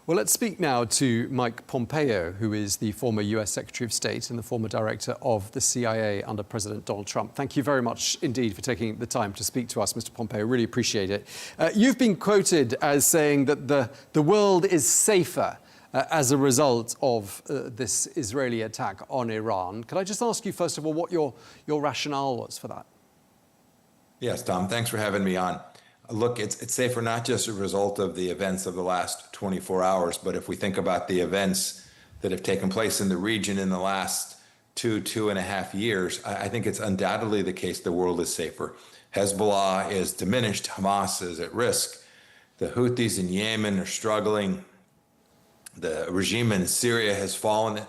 Well, let's speak now to Mike Pompeo, who is the former US Secretary of State and the former director of the CIA under President Donald Trump. Thank you very much indeed for taking the time to speak to us, Mr. Pompeo. Really appreciate it. You've been quoted as saying that the world is safer as a result of this Israeli attack on Iran. Can I just ask you, first of all, what your rationale was for that? Yes, Tom, thanks for having me on. Look, it's safer not just as a result of the events of the last 24 hours, but if we think about the events that have taken place in the region in the last two and a half years, I think it's undoubtedly the case the world is safer. Hezbollah is diminished, Hamas is at risk, the Houthis in Yemen are struggling, the regime in Syria has fallen,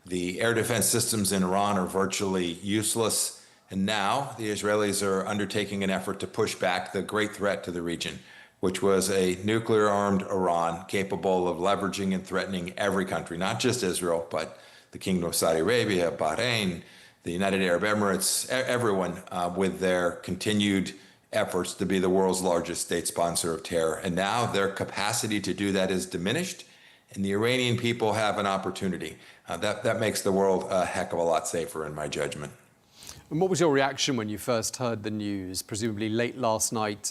the air defense systems in Iran are virtually useless. And now the Israelis are undertaking an effort to push back the great threat to the region, which was a nuclear-armed Iran capable of leveraging and threatening every country, not just Israel, but the Kingdom of Saudi Arabia, Bahrain, the United Arab Emirates, everyone with their continued efforts to be the world's largest state sponsor of terror. And now their capacity to do that is diminished, and the Iranian people have an opportunity. That makes the world a heck of a lot safer, in my judgment. And what was your reaction when you first heard the news, presumably late last night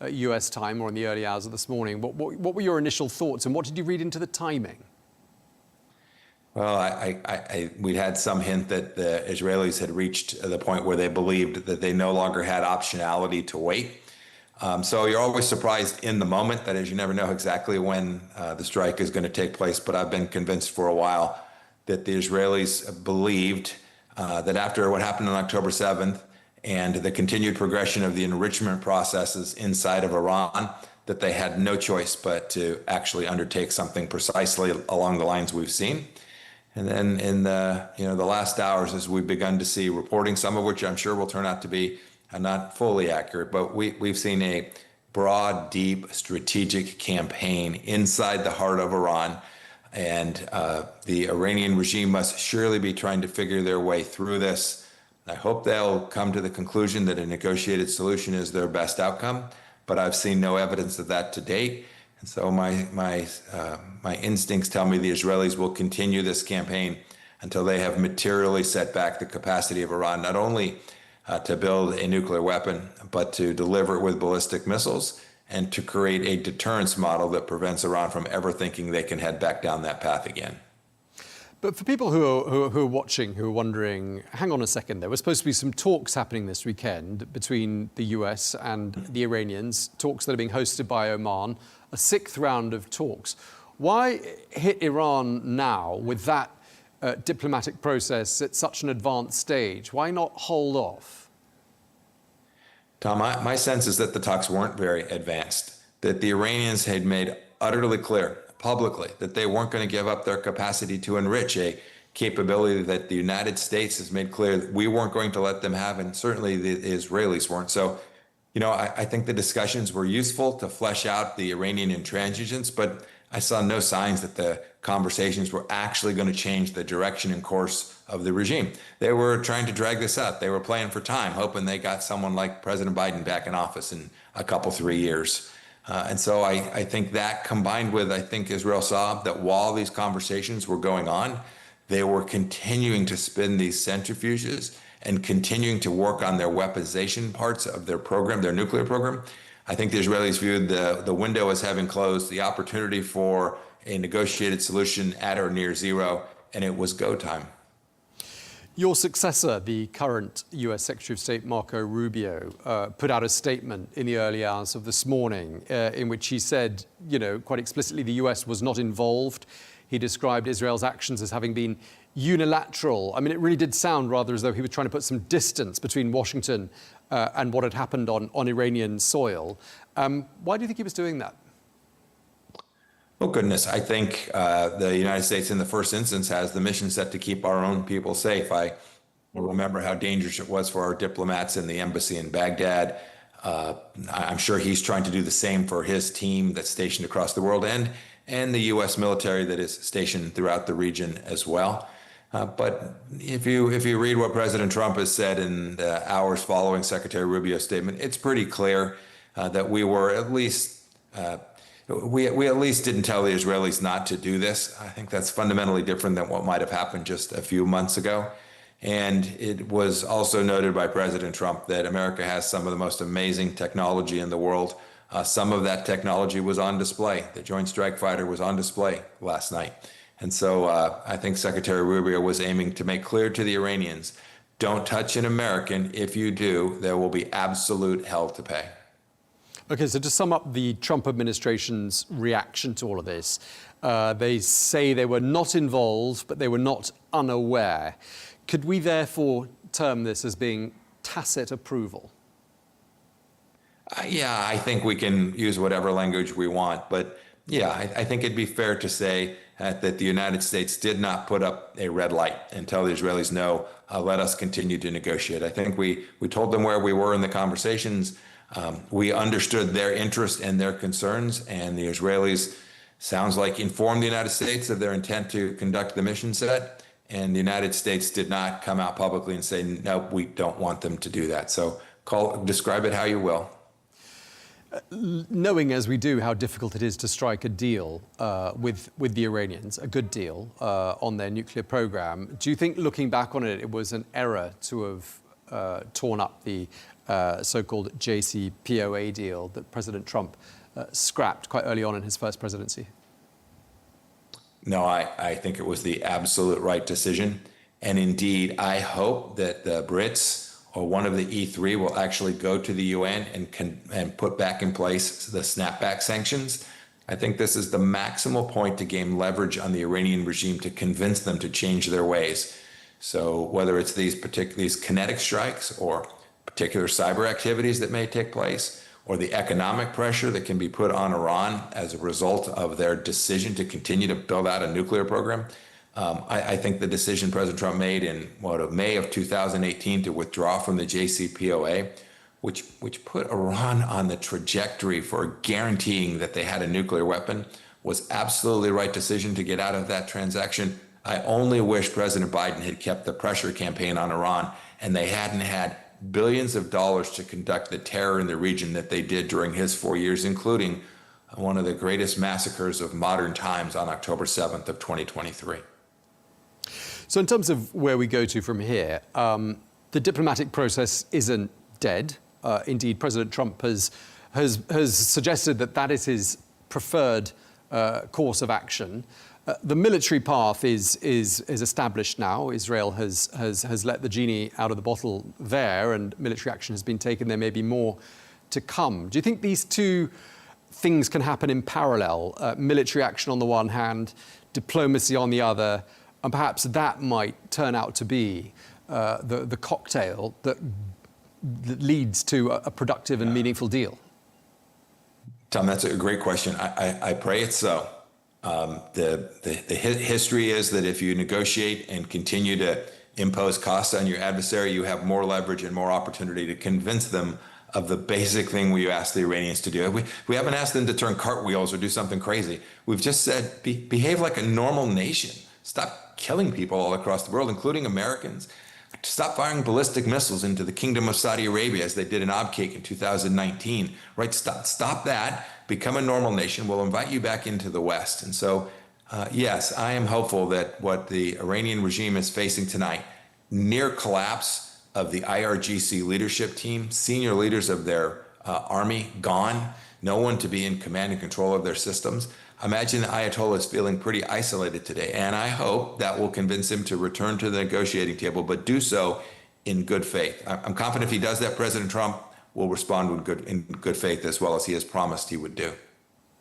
US time or in the early hours of this morning? What were your initial thoughts and what did you read into the timing? Well, we'd had some hint that the Israelis had reached the point where they believed that they no longer had optionality to wait. So you're always surprised in the moment. That is, you never know exactly when the strike is going to take place. But I've been convinced for a while that the Israelis believed that after what happened on October 7th and the continued progression of the enrichment processes inside of Iran, that they had no choice but to actually undertake something precisely along the lines we've seen. And then in the last hours, as we've begun to see reporting, some of which I'm sure will turn out to be not fully accurate, but we've seen a broad, deep, strategic campaign inside the heart of Iran. And the Iranian regime must surely be trying to figure their way through this. I hope they'll come to the conclusion that a negotiated solution is their best outcome, but I've seen no evidence of that to date. And so my instincts tell me the Israelis will continue this campaign until they have materially set back the capacity of Iran, not only to build a nuclear weapon, but to deliver it with ballistic missiles and to create a deterrence model that prevents Iran from ever thinking they can head back down that path again. But for people who are watching, who are wondering, hang on a second, there were supposed to be some talks happening this weekend between the US and the Iranians, talks that are being hosted by Oman, a sixth round of talks. Why hit Iran now with that diplomatic process at such an advanced stage? Why not hold off? Tom, my sense is that the talks weren't very advanced, that the Iranians had made utterly clear publicly that they weren't going to give up their capacity to enrich, a capability that the United States has made clear that we weren't going to let them have, and certainly the Israelis weren't. So, I think the discussions were useful to flesh out the Iranian intransigence, but I saw no signs that the conversations were actually going to change the direction and course of the regime. They were trying to drag this out. They were playing for time, hoping they got someone like President Biden back in office in a couple, 3 years. And so I think that combined with, I think Israel saw that while these conversations were going on, they were continuing to spin these centrifuges and continuing to work on their weaponization parts of their program, their nuclear program. I think the Israelis viewed the window as having closed, the opportunity for a negotiated solution at or near zero, and it was go time. Your successor, the current US Secretary of State, Marco Rubio, put out a statement in the early hours of this morning in which he said, quite explicitly, the US was not involved. He described Israel's actions as having been unilateral. I mean, it really did sound rather as though he was trying to put some distance between Washington and what had happened on Iranian soil. Why do you think he was doing that? Oh, goodness. I think the United States in the first instance has the mission set to keep our own people safe. I remember how dangerous it was for our diplomats in the embassy in Baghdad. I'm sure he's trying to do the same for his team that's stationed across the world and the U.S. military that is stationed throughout the region as well. But if you read what President Trump has said in the hours following Secretary Rubio's statement, it's pretty clear that we were at least we at least didn't tell the Israelis not to do this. I think that's fundamentally different than what might have happened just a few months ago. And it was also noted by President Trump that America has some of the most amazing technology in the world. Some of that technology was on display. The Joint Strike Fighter was on display last night. And so I think Secretary Rubio was aiming to make clear to the Iranians, don't touch an American. If you do, there will be absolute hell to pay. Okay, so to sum up the Trump administration's reaction to all of this, they say they were not involved, but they were not unaware. Could we therefore term this as being tacit approval? Yeah, I think we can use whatever language we want. But yeah, I think it'd be fair to say that the United States did not put up a red light and tell the Israelis, no, let us continue to negotiate. I think we told them where we were in the conversations. We understood their interest and their concerns, and the Israelis, sounds like, informed the United States of their intent to conduct the mission set. And the United States did not come out publicly and say, no, we don't want them to do that. So describe it how you will. Knowing as we do how difficult it is to strike a deal with the Iranians, a good deal on their nuclear program, do you think, looking back on it, it was an error to have torn up the so-called JCPOA deal that President Trump scrapped quite early on in his first presidency? No, I think it was the absolute right decision. And indeed, I hope that the Brits or one of the E3 will actually go to the UN and put back in place the snapback sanctions. I think this is the maximal point to gain leverage on the Iranian regime to convince them to change their ways. So whether it's these kinetic strikes or particular cyber activities that may take place, or the economic pressure that can be put on Iran as a result of their decision to continue to build out a nuclear program. I think the decision President Trump made in May of 2018 to withdraw from the JCPOA, which put Iran on the trajectory for guaranteeing that they had a nuclear weapon, was absolutely the right decision to get out of that transaction. I only wish President Biden had kept the pressure campaign on Iran and they hadn't had billions of dollars to conduct the terror in the region that they did during his 4 years, including one of the greatest massacres of modern times on October 7th of 2023. So in terms of where we go to from here, the diplomatic process isn't dead. Indeed, President Trump has suggested that that is his preferred course of action. The military path is established now. Israel has let the genie out of the bottle there, and military action has been taken. There may be more to come. Do you think these two things can happen in parallel? Military action on the one hand, diplomacy on the other, and perhaps that might turn out to be the cocktail that leads to a productive and meaningful deal? Tom, that's a great question. I pray it's so. The history is that if you negotiate and continue to impose costs on your adversary, you have more leverage and more opportunity to convince them of the basic thing we asked the Iranians to do. We haven't asked them to turn cartwheels or do something crazy. We've just said, behave like a normal nation. Stop killing people all across the world, including Americans. Stop firing ballistic missiles into the Kingdom of Saudi Arabia as they did in Abqaiq in 2019. Right? Stop that. Become a normal nation. We'll invite you back into the West. And so, yes, I am hopeful that what the Iranian regime is facing tonight, near collapse of the IRGC leadership team, senior leaders of their army gone, no one to be in command and control of their systems. Imagine the Ayatollah is feeling pretty isolated today, and I hope that will convince him to return to the negotiating table, but do so in good faith. I'm confident if he does that, President Trump will respond in good faith, as well as he has promised he would do.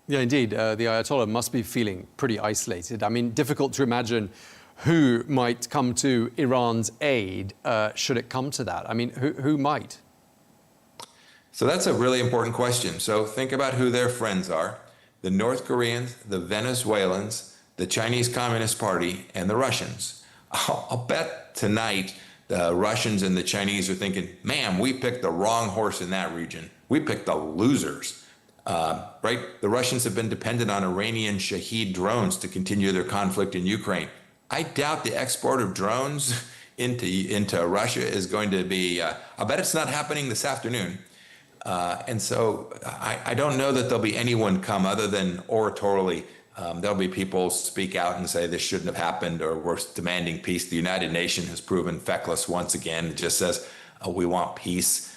Yeah, indeed. The Ayatollah must be feeling pretty isolated. I mean, difficult to imagine who might come to Iran's aid should it come to that. I mean, who might? So that's a really important question. So think about who their friends are. The North Koreans, the Venezuelans, the Chinese Communist Party, and the Russians. I'll bet tonight the Russians and the Chinese are thinking, man, we picked the wrong horse in that region. We picked the losers, right? The Russians have been dependent on Iranian Shahed drones to continue their conflict in Ukraine. I doubt the export of drones into Russia is going to be, I bet it's not happening this afternoon. And so I don't know that there'll be anyone come other than oratorily. There'll be people speak out and say this shouldn't have happened or we're demanding peace. The United Nations has proven feckless once again. It just says we want peace.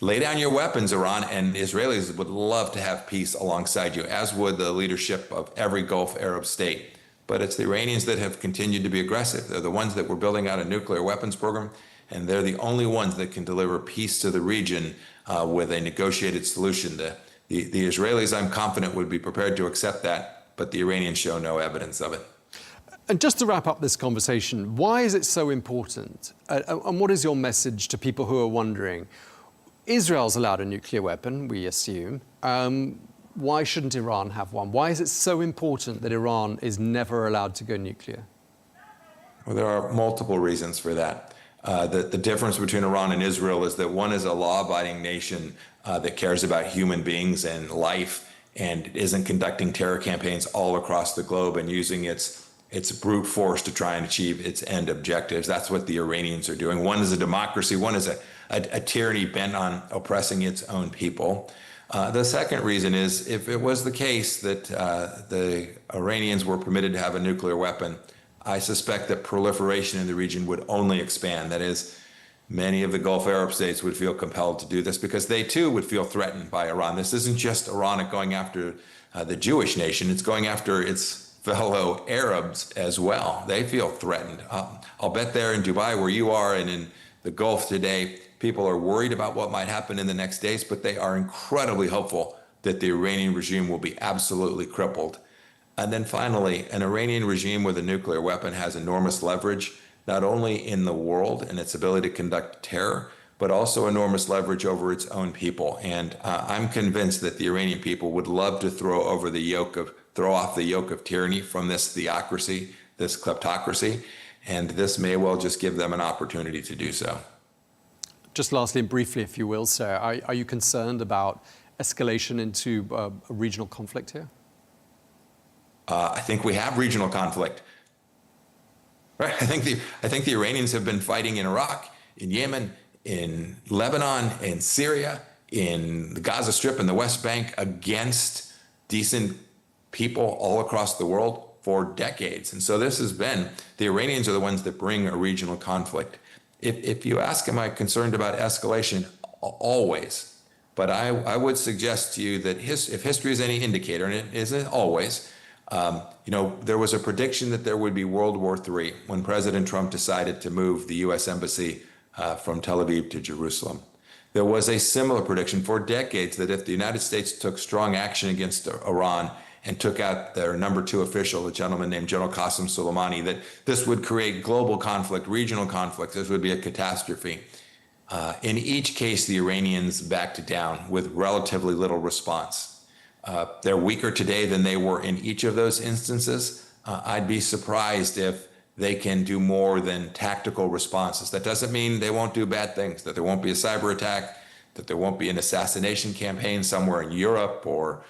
Lay down your weapons, Iran, and Israelis would love to have peace alongside you, as would the leadership of every Gulf Arab state. But it's the Iranians that have continued to be aggressive. They're the ones that were building out a nuclear weapons program, and they're the only ones that can deliver peace to the region with a negotiated solution. The Israelis, I'm confident, would be prepared to accept that, but the Iranians show no evidence of it. And just to wrap up this conversation, why is it so important? And what is your message to people who are wondering? Israel's allowed a nuclear weapon, we assume. Why shouldn't Iran have one? Why is it so important that Iran is never allowed to go nuclear? Well, there are multiple reasons for that. The difference between Iran and Israel is that one is a law-abiding nation that cares about human beings and life and isn't conducting terror campaigns all across the globe and using its brute force to try and achieve its end objectives. That's what the Iranians are doing. One is a democracy. One is a tyranny bent on oppressing its own people. The second reason is if it was the case that the Iranians were permitted to have a nuclear weapon, I suspect that proliferation in the region would only expand. That is, many of the Gulf Arab states would feel compelled to do this because they too would feel threatened by Iran. This isn't just Iran going after the Jewish nation, it's going after its fellow Arabs as well. They feel threatened. I'll bet there in Dubai where you are and in the Gulf today, people are worried about what might happen in the next days, but they are incredibly hopeful that the Iranian regime will be absolutely crippled. And then finally, an Iranian regime with a nuclear weapon has enormous leverage, not only in the world and its ability to conduct terror, but also enormous leverage over its own people. And I'm convinced that the Iranian people would love to throw off the yoke of tyranny from this theocracy, this kleptocracy, and this may well just give them an opportunity to do so. Just lastly and briefly, if you will, sir, are you concerned about escalation into a regional conflict here? I think we have regional conflict. Right? I think the Iranians have been fighting in Iraq, in Yemen, in Lebanon, in Syria, in the Gaza Strip and the West Bank against decent people all across the world for decades. And so this has been, the Iranians are the ones that bring a regional conflict. If you ask, am I concerned about escalation? Always. But I would suggest to you that if history is any indicator, and it isn't always, there was a prediction that there would be World War III when President Trump decided to move the U.S. Embassy from Tel Aviv to Jerusalem. There was a similar prediction for decades that if the United States took strong action against Iran and took out their number 2 official, a gentleman named General Qasem Soleimani, that this would create global conflict, regional conflict. This would be a catastrophe. In each case, the Iranians backed down with relatively little response. They're weaker today than they were in each of those instances. I'd be surprised if they can do more than tactical responses. That doesn't mean they won't do bad things, that there won't be a cyber attack, that there won't be an assassination campaign somewhere in Europe or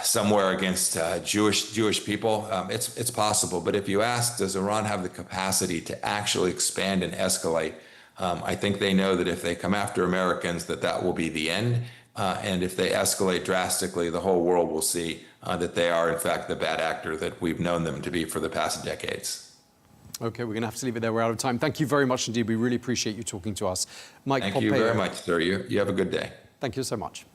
somewhere against Jewish people. It's possible. But if you ask, does Iran have the capacity to actually expand and escalate? I think they know that if they come after Americans, that will be the end. And if they escalate drastically, the whole world will see that they are, in fact, the bad actor that we've known them to be for the past decades. Okay, we're going to have to leave it there. We're out of time. Thank you very much indeed. We really appreciate you talking to us. Mike Pompeo. Thank you very much, sir. You have a good day. Thank you so much.